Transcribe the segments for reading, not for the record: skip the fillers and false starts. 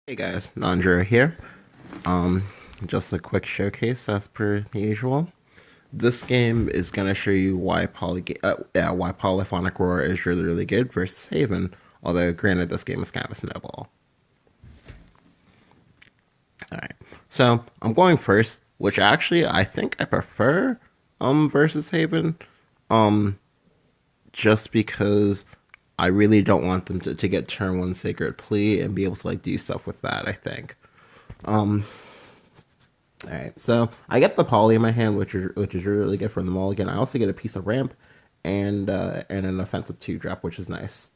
Hey guys, Nandra here. Um, just a quick showcase as per usual. This game is gonna show you why Polyphonic Roar is really good versus Haven. Although granted, this game is kind of a snowball. All right, so I'm going first, which actually I think I prefer versus Haven. Um, just because I really don't want them to get turn one Sacred Plea and be able to like do stuff with that. I think. Um, All right, so I get the poly in my hand, which is really good for the mulligan. I also get a piece of ramp and an offensive two drop, which is nice.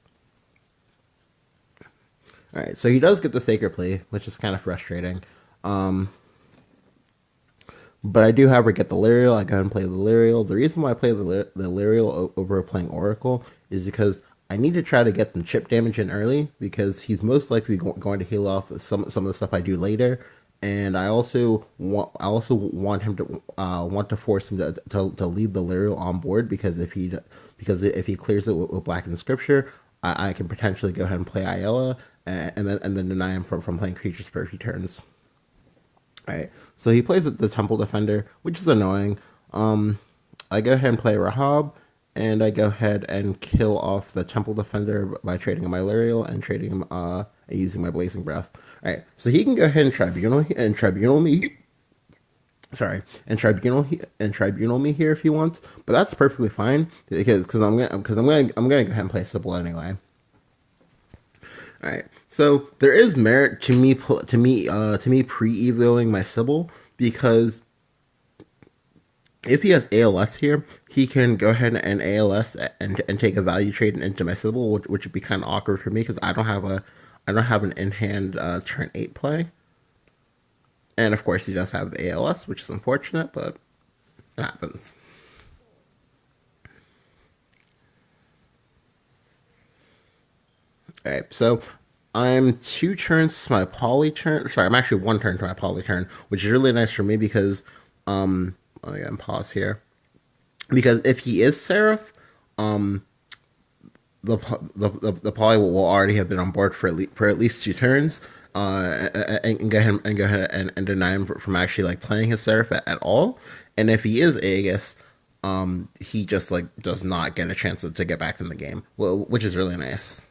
All right, so he does get the sacred plea, which is kind of frustrating. Um, but I do, however, get the Lyrial. I go ahead and play the Lyrial. The reason why I play the Lyrial over playing Oracle is because I need to try to get some chip damage in early because he's most likely going to heal off some of the stuff I do later. And I also want him to want to force him to leave the Lyrial on board because if he clears it with Black and Scripture, I can potentially go ahead and play Ayala and then deny him from playing creatures for a few turns. Right. So he plays the Temple Defender, which is annoying. I go ahead and play Rahab, and I go ahead and kill off the Temple Defender by trading him my Lariel and trading him using my Blazing Breath. All right. So he can go ahead and tribunal me. Sorry, and tribunal me here if he wants, but that's perfectly fine because I'm gonna go ahead and play Sybil anyway. All right. So there is merit to me pre-evoing my Sybil because if he has ALS here, he can go ahead and ALS and take a value trade into my Sybil, which would be kind of awkward for me because I don't have an in hand turn 8 play, and of course he does have the ALS, which is unfortunate, but it happens. All right, so I'm two turns to my poly turn. Sorry, I'm actually one turn to my poly turn, which is really nice for me because let me pause here. Because if he is Seraph, um, the poly will already have been on board for at least two turns, and deny him from actually like playing his Seraph at all. And if he is Aegis, he just like does not get a chance to get back in the game, well, which is really nice.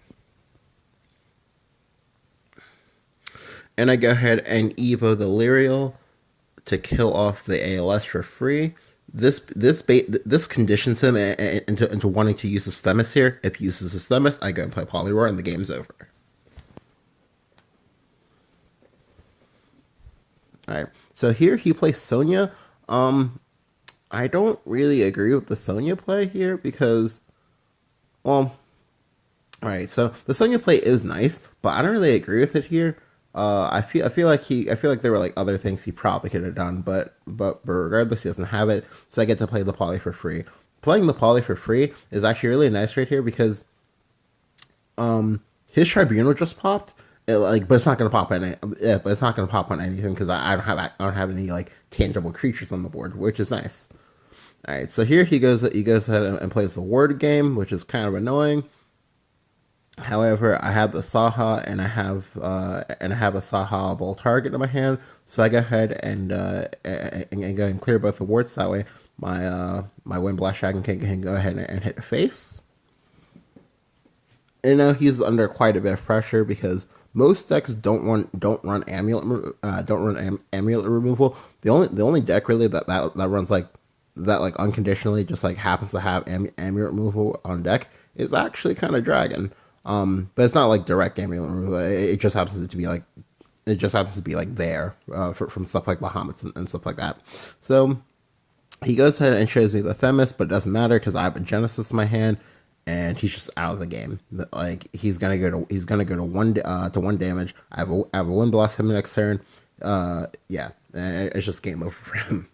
And I go ahead and Evo the Lyrial to kill off the ALS for free. This conditions him into wanting to use his Themis here. If he uses his Themis, I go and play Polyroar, and the game's over. All right. So here he plays Sonya. Um, I don't really agree with the Sonya play here because, well, all right. So the Sonya play is nice, but I don't really agree with it here. I feel like there were like other things he probably could have done, but regardless, he doesn't have it. So I get to play the poly for free. Playing the poly for free is actually really nice right here because his tribunal just popped. But it's not gonna pop on it. Yeah, but it's not gonna pop on anything because I don't have any like tangible creatures on the board, which is nice. All right, so here he goes ahead and plays the word game, which is kind of annoying. However, I have the Saha and I have a Saha ball target in my hand, so I go ahead and go and clear both the wards. That way, my Wind Blast Dragon can go ahead and hit the face. And now he's under quite a bit of pressure because most decks don't run amulet removal. The only deck really that runs like that like unconditionally just like happens to have amulet removal on deck is actually kind of Dragon. But it's not like direct amulet removal. It just happens to be like there from stuff like Bahamut and stuff like that. So he goes ahead and shows me the Themis, but it doesn't matter because I have a Genesis in my hand, and he's just out of the game. Like he's gonna go to one damage. I have a Wind Blast him next turn. Yeah, it's just game over for him.